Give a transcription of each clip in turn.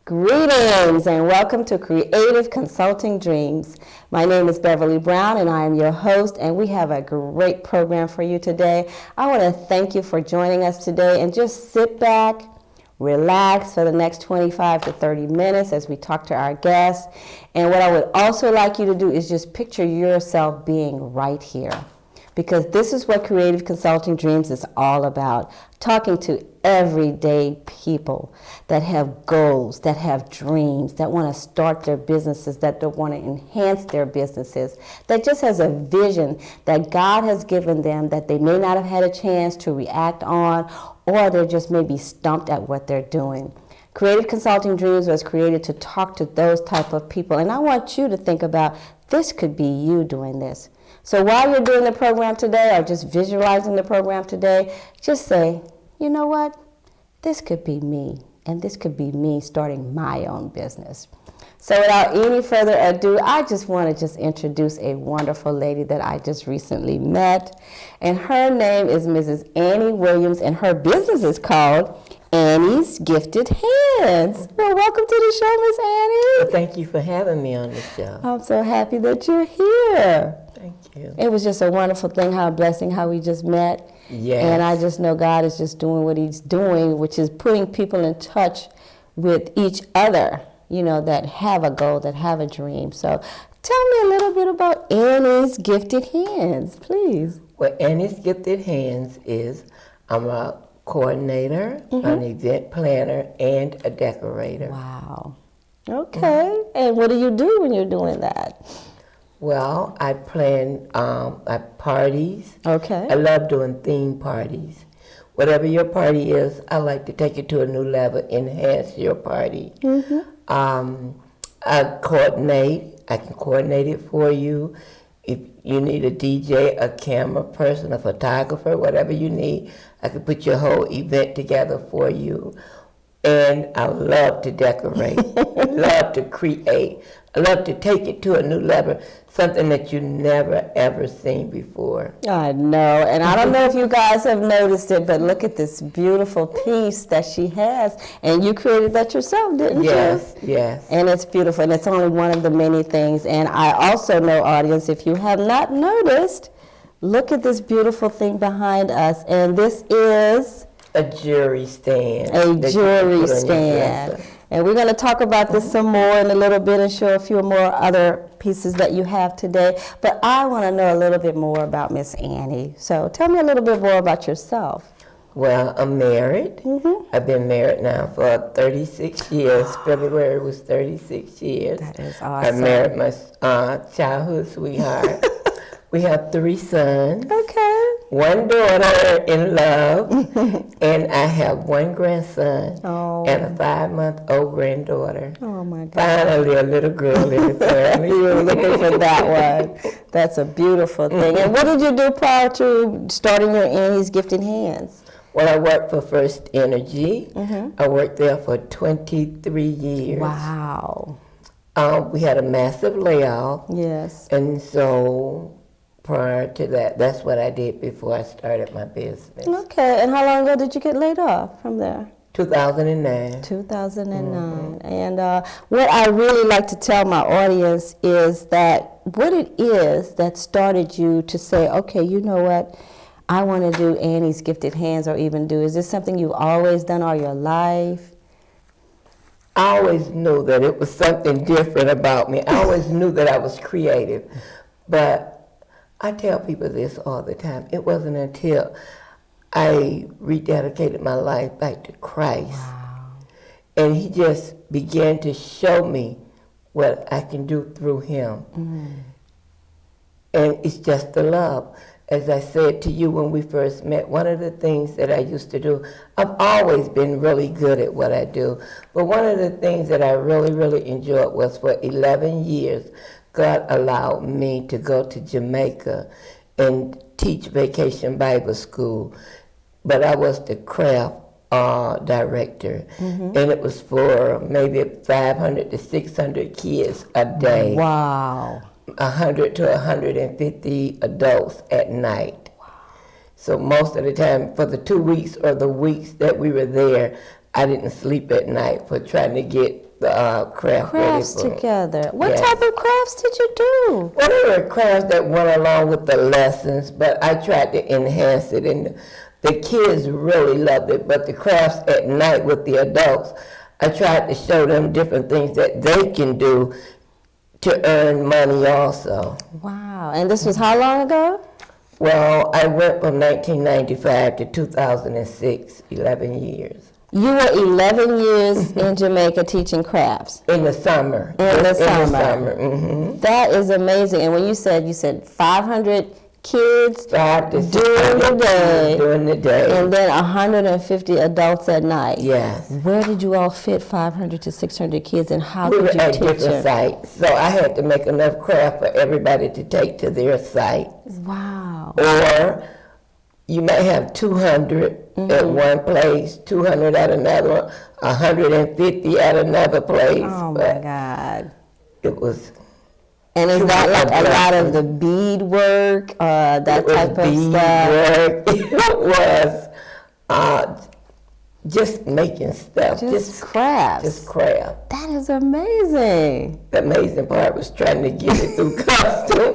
Greetings and welcome to Creative Consulting Dreams. My name is Beverly Brown and I am your host, and we have a great program for you today. I want to thank you for joining us today, and just sit back, relax for the next 25 to 30 minutes as we talk to our guests. And what I would also like you to do is just picture yourself being right here, because this is what Creative Consulting Dreams is all about. Talking to everyday people that have goals, that have dreams, that want to start their businesses, that want to enhance their businesses, that just has a vision that God has given them that they may not have had a chance to react on, or they're just maybe stumped at what they're doing. Creative Consulting Dreams was created to talk to those type of people, and I want you to think about this could be you doing this. So while you're doing the program today or just visualizing the program today, just say, you know what? This could be me, and this could be me starting my own business. So without any further ado, I just want to introduce a wonderful lady that I just recently met. And her name is Mrs. Annie Williams, and her business is called Annie's Gifted Hands. Well, welcome to the show, Miss Annie. Well, thank you for having me on the show. I'm so happy that you're here. Thank you. It was just a wonderful thing, how a blessing, how we just met. Yes. And I just know God is just doing what he's doing, which is putting people in touch with each other, you know, that have a goal, that have a dream. So tell me a little bit about Annie's Gifted Hands, please. Well, Annie's Gifted Hands is, I'm a coordinator, an event planner, and a decorator. Wow. Okay. And what do you do when you're doing that? Well, I plan parties. Okay. I love doing theme parties. Whatever your party is, I like to take it to a new level, enhance your party. I coordinate. I can coordinate it for you. If you need a DJ, a camera person, a photographer, whatever you need, I can put your whole event together for you. And I love to decorate. I love to create. I love to take it to a new level, something that you never ever seen before. I know, and I don't know if you guys have noticed it, but look at this beautiful piece that she has, and you created that yourself, didn't you? Yes. And it's beautiful, and it's only one of the many things. And I also know, audience, if you have not noticed, look at this beautiful thing behind us, and this is a jury stand. A jury stand. And we're going to talk about this some more in a little bit and show a few more other pieces that you have today. But I want to know a little bit more about Miss Annie. So tell me a little bit more about yourself. Well, I'm married. I've been married now for 36 years. February was 36 years. That is awesome. I married my childhood sweetheart. We have 3 sons. Okay. 1 daughter in love, and I have 1 grandson and a 5-month-old granddaughter. Oh my God! Finally, a little girl in the family. You were looking for that one. That's a beautiful thing. And what did you do prior to starting your Annie's Gifted Hands? Well, I worked for First Energy. I worked there for 23 years. Wow. We had a massive layoff. Yes. And so prior to that, that's what I did before I started my business. Okay, and how long ago did you get laid off from there? 2009. 2009. And what I really like to tell my audience is that what it is that started you to say, okay, you know what, I want to do Annie's Gifted Hands, or even do, is this something you've always done all your life? I always knew that it was something different about me. I always knew that I was creative. But I tell people this all the time. It wasn't until I rededicated my life back to Christ. Wow. And he just began to show me what I can do through him. And it's just the love. As I said to you when we first met, one of the things that I used to do, I've always been really good at what I do, but one of the things that I really, really enjoyed was for 11 years, God allowed me to go to Jamaica and teach Vacation Bible School. But I was the craft director, and it was for maybe 500 to 600 kids a day. Wow. 100 to 150 adults at night. Wow. So most of the time, for the 2 weeks or the weeks that we were there, I didn't sleep at night for trying to get the craft Crafts ready for together. What Yes. type of crafts did you do? Well, there were crafts that went along with the lessons, but I tried to enhance it, and the kids really loved it. But the crafts at night with the adults, I tried to show them different things that they can do to earn money also. Wow. And this was how long ago? Well, I went from 1995 to 2006, 11 years. You were 11 years in Jamaica teaching crafts. In the summer. In the summer. Mm-hmm. That is amazing. And when you said 500 kids during the day, and then 150 adults at night. Yes. Where did you all fit 500 to 600 kids, and how We could were you at teach different them? sites, so I had to make enough craft for everybody to take to their site. Wow. Or you may have 200 at one place, 200 at another one, 150 at another place. Oh my God. It was. And is that like a lot of the bead work, that type of stuff? Work. It was just making stuff. Just crafts. Just craft. That is amazing. The amazing part was trying to get it through costume.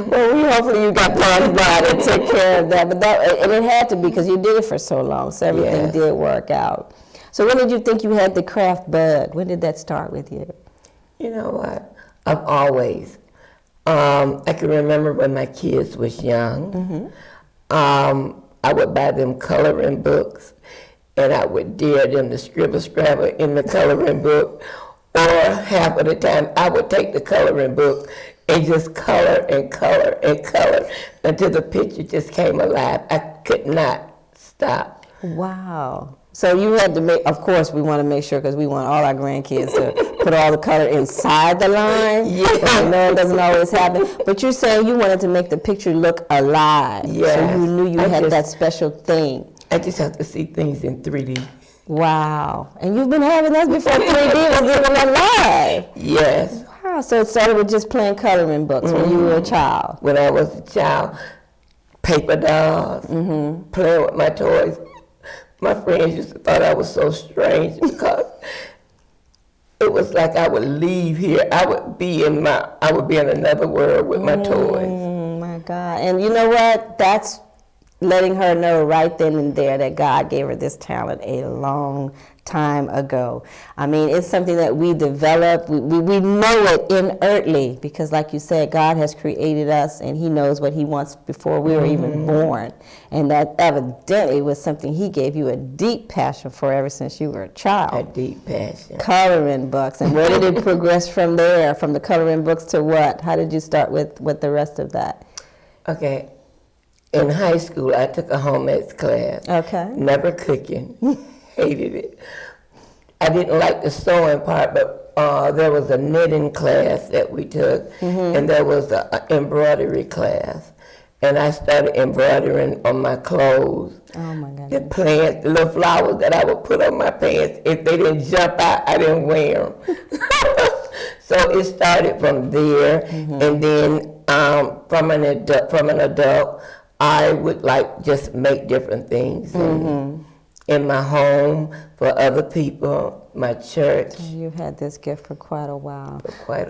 Well, hopefully you got past that and took care of that. But and it had to be because you did it for so long, so everything Yes. did work out. So when did you think you had the craft bug? When did that start with you? You know what? I've always. I can remember when my kids was young. I would buy them coloring books, and I would dare them to scribble scrabble in the coloring book. Or half of the time, I would take the coloring book and just color and color and color until the picture just came alive. I could not stop. Wow. So you had to make, of course, we want to make sure, because we want all our grandkids to put all the color inside the line. Yeah. I know it doesn't always happen. But you're saying you wanted to make the picture look alive. Yes. So you knew you had that special thing. I just have to see things in 3D. Wow. And you've been having that before 3D was even alive. Yes. Wow. So it started with just playing coloring books when you were a child. When I was a child, paper dolls, playing with my toys. My friends used to thought I was so strange because it was like I would leave here. I would be in another world with my toys. Oh my God. And you know what? That's letting her know right then and there that God gave her this talent a long time ago. I mean, it's something that we develop. We know it inertly because, like you said, God has created us and He knows what He wants before we were even born. And that evidently was something He gave you a deep passion for ever since you were a child. A deep passion. Coloring books. And where did it progress from there? From the coloring books to what? How did you start with the rest of that? Okay. In high school, I took a home ec class. Okay. Never cooking. Hated it. I didn't like the sewing part, but there was a knitting class that we took, and there was an embroidery class. And I started embroidering on my clothes. Oh my God. The plants, the little flowers that I would put on my pants. If they didn't jump out, I didn't wear them. So it started from there, and then from an adult, I would just make different things in my home, for other people, my church. You've had this gift for quite a while.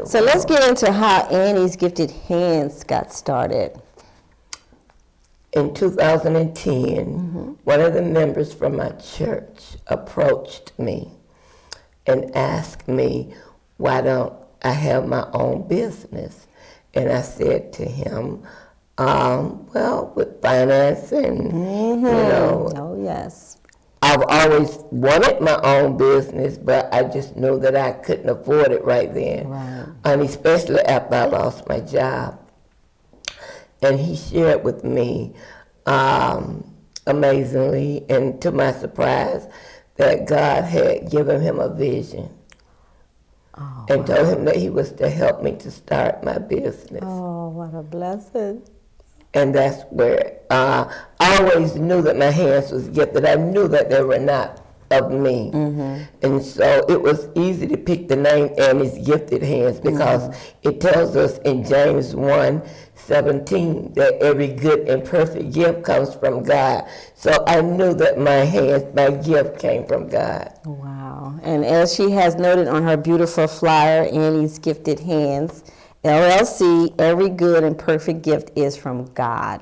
So let's get into how Annie's Gifted Hands got started. In 2010, one of the members from my church approached me and asked me, why don't I have my own business? And I said to him, well, with financing, Oh, yes. I've always wanted my own business, but I just knew that I couldn't afford it right then. Right. And especially after I lost my job. And he shared with me, amazingly, and to my surprise, that God had given him a vision. And told him that he was to help me to start my business. Oh, what a blessing. And that's where I always knew that my hands was gifted. I knew that they were not of me. And so it was easy to pick the name Annie's Gifted Hands because it tells us in James 1, 17, that every good and perfect gift comes from God. So I knew that my gift came from God. Wow. And as she has noted on her beautiful flyer, Annie's Gifted Hands, LLC, every good and perfect gift is from God.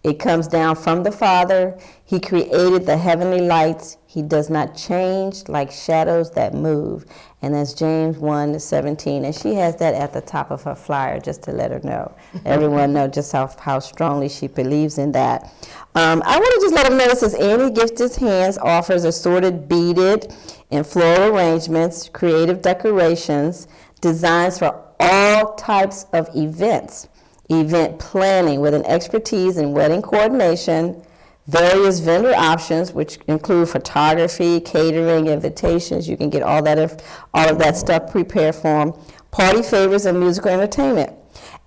It comes down from the Father. He created the heavenly lights. He does not change like shadows that move. And that's James 1:17. And she has that at the top of her flyer just to let her know. Everyone know just how strongly she believes in that. I want to just let them know this is Annie Gifted Hands offers assorted beaded and floral arrangements, creative decorations, designs for all types of events. Event planning with an expertise in wedding coordination, various vendor options, which include photography, catering, invitations. You can get all of that stuff prepared for them. Party favors and musical entertainment.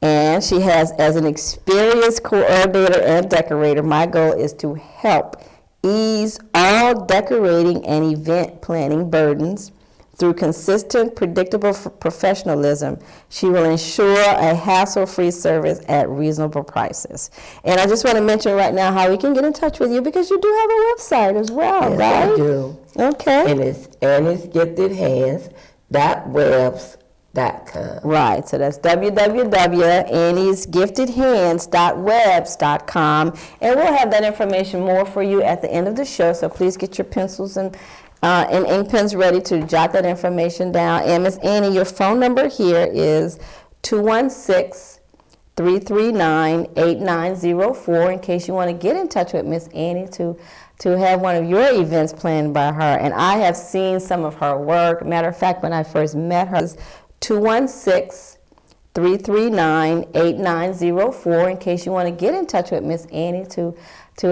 And she has, as an experienced coordinator and decorator, my goal is to help ease all decorating and event planning burdens. Through consistent, predictable professionalism, she will ensure a hassle-free service at reasonable prices. And I just want to mention right now how we can get in touch with you, because you do have a website as well, Yes, right? I do. Okay. And it's anniesgiftedhands.webs.com. Right, so that's www.anniesgiftedhands.webs.com. And we'll have that information more for you at the end of the show, so please get your pencils and ink pens ready to jot that information down. And Miss Annie, your phone number here is 216-339-8904 in case you want to get in touch with Miss Annie to have one of your events planned by her. And I have seen some of her work. Matter of fact, when I first met her, 216-339-8904 in case you want to get in touch with Miss Annie to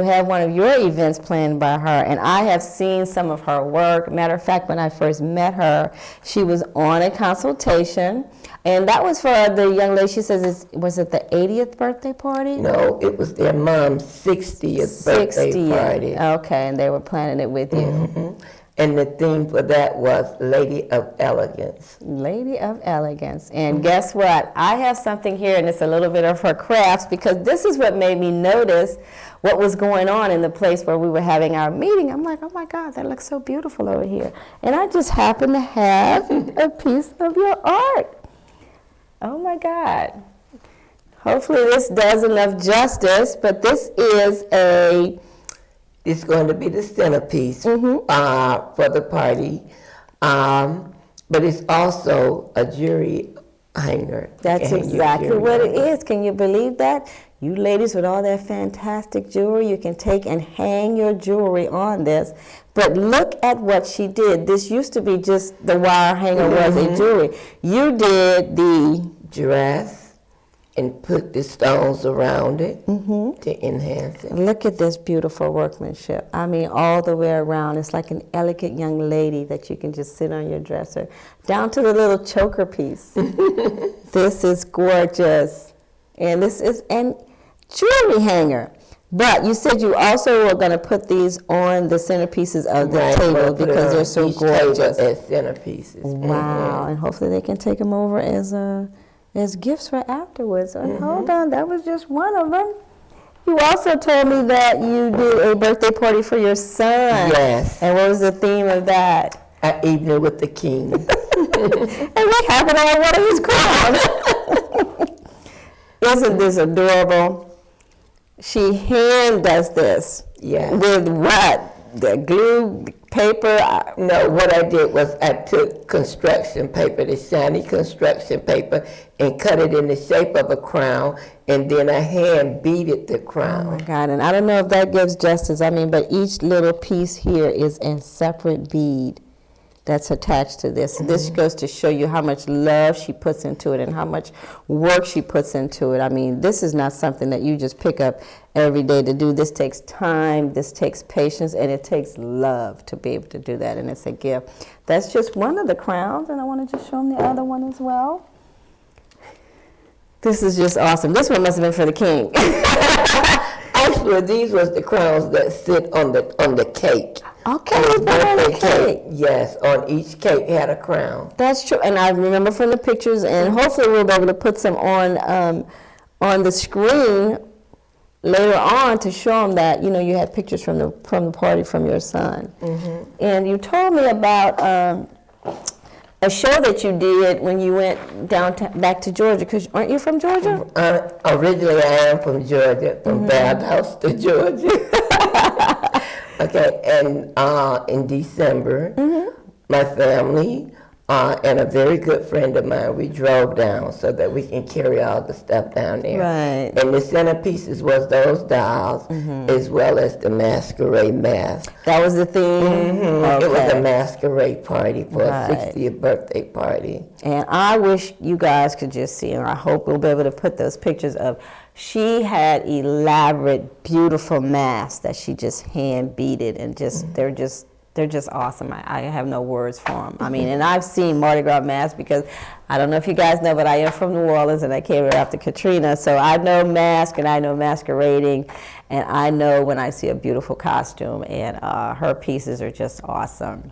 have one of your events planned by her. And I have seen some of her work. Matter of fact, when I first met her, she was on a consultation, and that was for the young lady. She says, was it the 80th birthday party? No, it was their mom's 60th birthday party. Okay, and they were planning it with you. Mm-hmm. And the theme for that was Lady of Elegance. Lady of Elegance. And guess what? I have something here, and it's a little bit of her crafts, because this is what made me notice what was going on in the place where we were having our meeting. I'm like, oh my God, that looks so beautiful over here. And I just happen to have a piece of your art. Oh my God. Hopefully this does enough justice, but this is It's going to be the centerpiece for the party, but it's also a jewelry hanger. That's exactly what it is. Can you believe that? You ladies with all that fantastic jewelry, you can take and hang your jewelry on this. But look at what she did. This used to be just the wire hanger was a jewelry. You did the giraffe and put the stones around it to enhance it. Look at this beautiful workmanship. I mean, all the way around. It's like an elegant young lady that you can just sit on your dresser. Down to the little choker piece. This is gorgeous. And this is a jewelry hanger. But you said you also were going to put these on the centerpieces of the table because they're so gorgeous. As centerpieces. Wow. And hopefully they can take them over as gifts for afterwards. And hold on, that was just one of them. You also told me that you did a birthday party for your son. Yes. And what was the theme of that? An evening with the king. And what happened on one of his crowns? Isn't this adorable? She hand does this. Yeah. With what? The glue, paper? No, what I did was I took construction paper, the shiny construction paper, and cut it in the shape of a crown, and then I hand beaded the crown. Oh my God, and I don't know if that gives justice. I mean, but each little piece here is a separate bead that's attached to this. This goes to show you how much love she puts into it and how much work she puts into it. I mean, this is not something that you just pick up every day to do. This takes time, this takes patience, and it takes love to be able to do that, and it's a gift. That's just one of the crowns, and I want to just show them the other one as well. This is just awesome. This one must have been for the king. Actually, these was the crowns that sit on the cake. Okay, on the cake. Yes, on each cake had a crown. That's true, and I remember from the pictures, and hopefully we'll be able to put some on on the screen later on to show them that, you know, you had pictures from the party from your son. And you told me about a show that you did when you went back to Georgia, because aren't you from Georgia? Originally, I am from Georgia, from Valdosta, Georgia. Okay, and in December, my family and a very good friend of mine, we drove down so that we can carry all the stuff down there. Right. And the centerpieces was those dolls, as well as the masquerade mask. That was the theme? It was a masquerade party for a 60th birthday party. And I wish you guys could just see, and I hope we'll be able to put those pictures of. She had elaborate, beautiful masks that she just hand beaded, and they're just awesome. I have no words for them. I mean, and I've seen Mardi Gras masks because I don't know if you guys know, but I am from New Orleans and I came here after Katrina, so I know mask and I know masquerading, and I know when I see a beautiful costume, and her pieces are just awesome.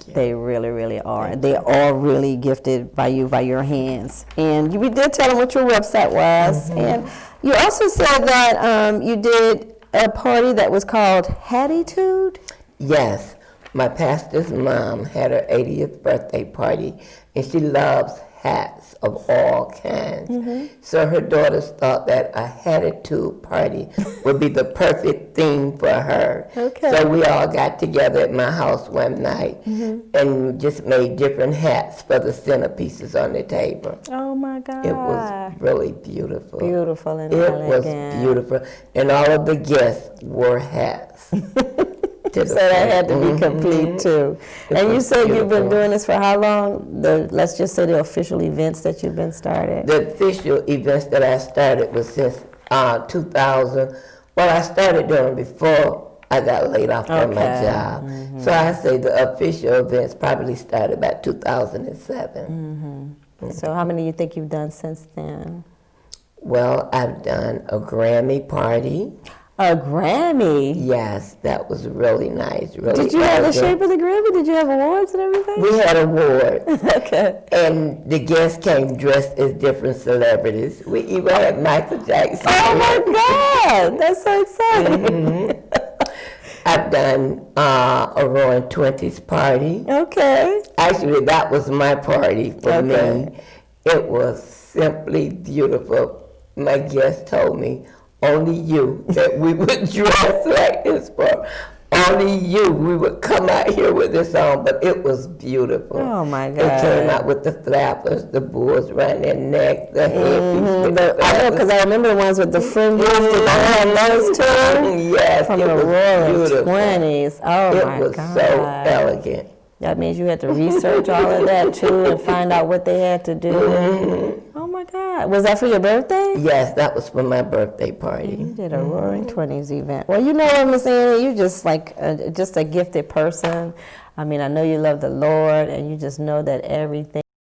They really, really are. They are really gifted by you, by your hands. And we did tell them what your website was. And you also said that you did a party that was called Hattitude? Yes. My pastor's mom had her 80th birthday party, and she loves hats of all kinds. So her daughters thought that a Hattitude party would be the perfect thing for her. So we all got together at my house one night and just made different hats for the centerpieces on the table. Oh my God. It was really beautiful. Beautiful and It elegant. was beautiful. And all of the guests wore hats. So that had to be complete too. And you said you've been doing this for how long? Let's just say the official events that you've been started. The official events that I started was since 2000. Well, I started doing before I got laid off from my job. So I say the official events probably started about 2007. So how many do you think you've done since then? Well, I've done a Grammy party. A Grammy? Yes, that was really nice. Really Did you have the elegant. shape of the Grammy? Did you have awards and everything? We had awards. Okay. And the guests came dressed as different celebrities. We even had Michael Jackson. Oh my God, that's so exciting. I've done a Roaring Twenties party. Okay. Actually, that was my party for me. It was simply beautiful. My guests told me, only you that we would dress like this for. Only you, we would come out here with this on, but it was beautiful. Oh my God. They came out with the flappers, the bulls around their neck, the headpiece. I know, because I remember the ones with the fringes. Did I have those too? Yes, From it the was Roaring beautiful. 20s. Oh my God. It was so elegant. That means you had to research all of that too and find out what they had to do. Oh my God. Was that for your birthday? Yes, that was for my birthday party. You did a Roaring 20s event. Well, you know what, Miss Annie, you're just like just a gifted person. I mean, I know you love the Lord, and you just know that everything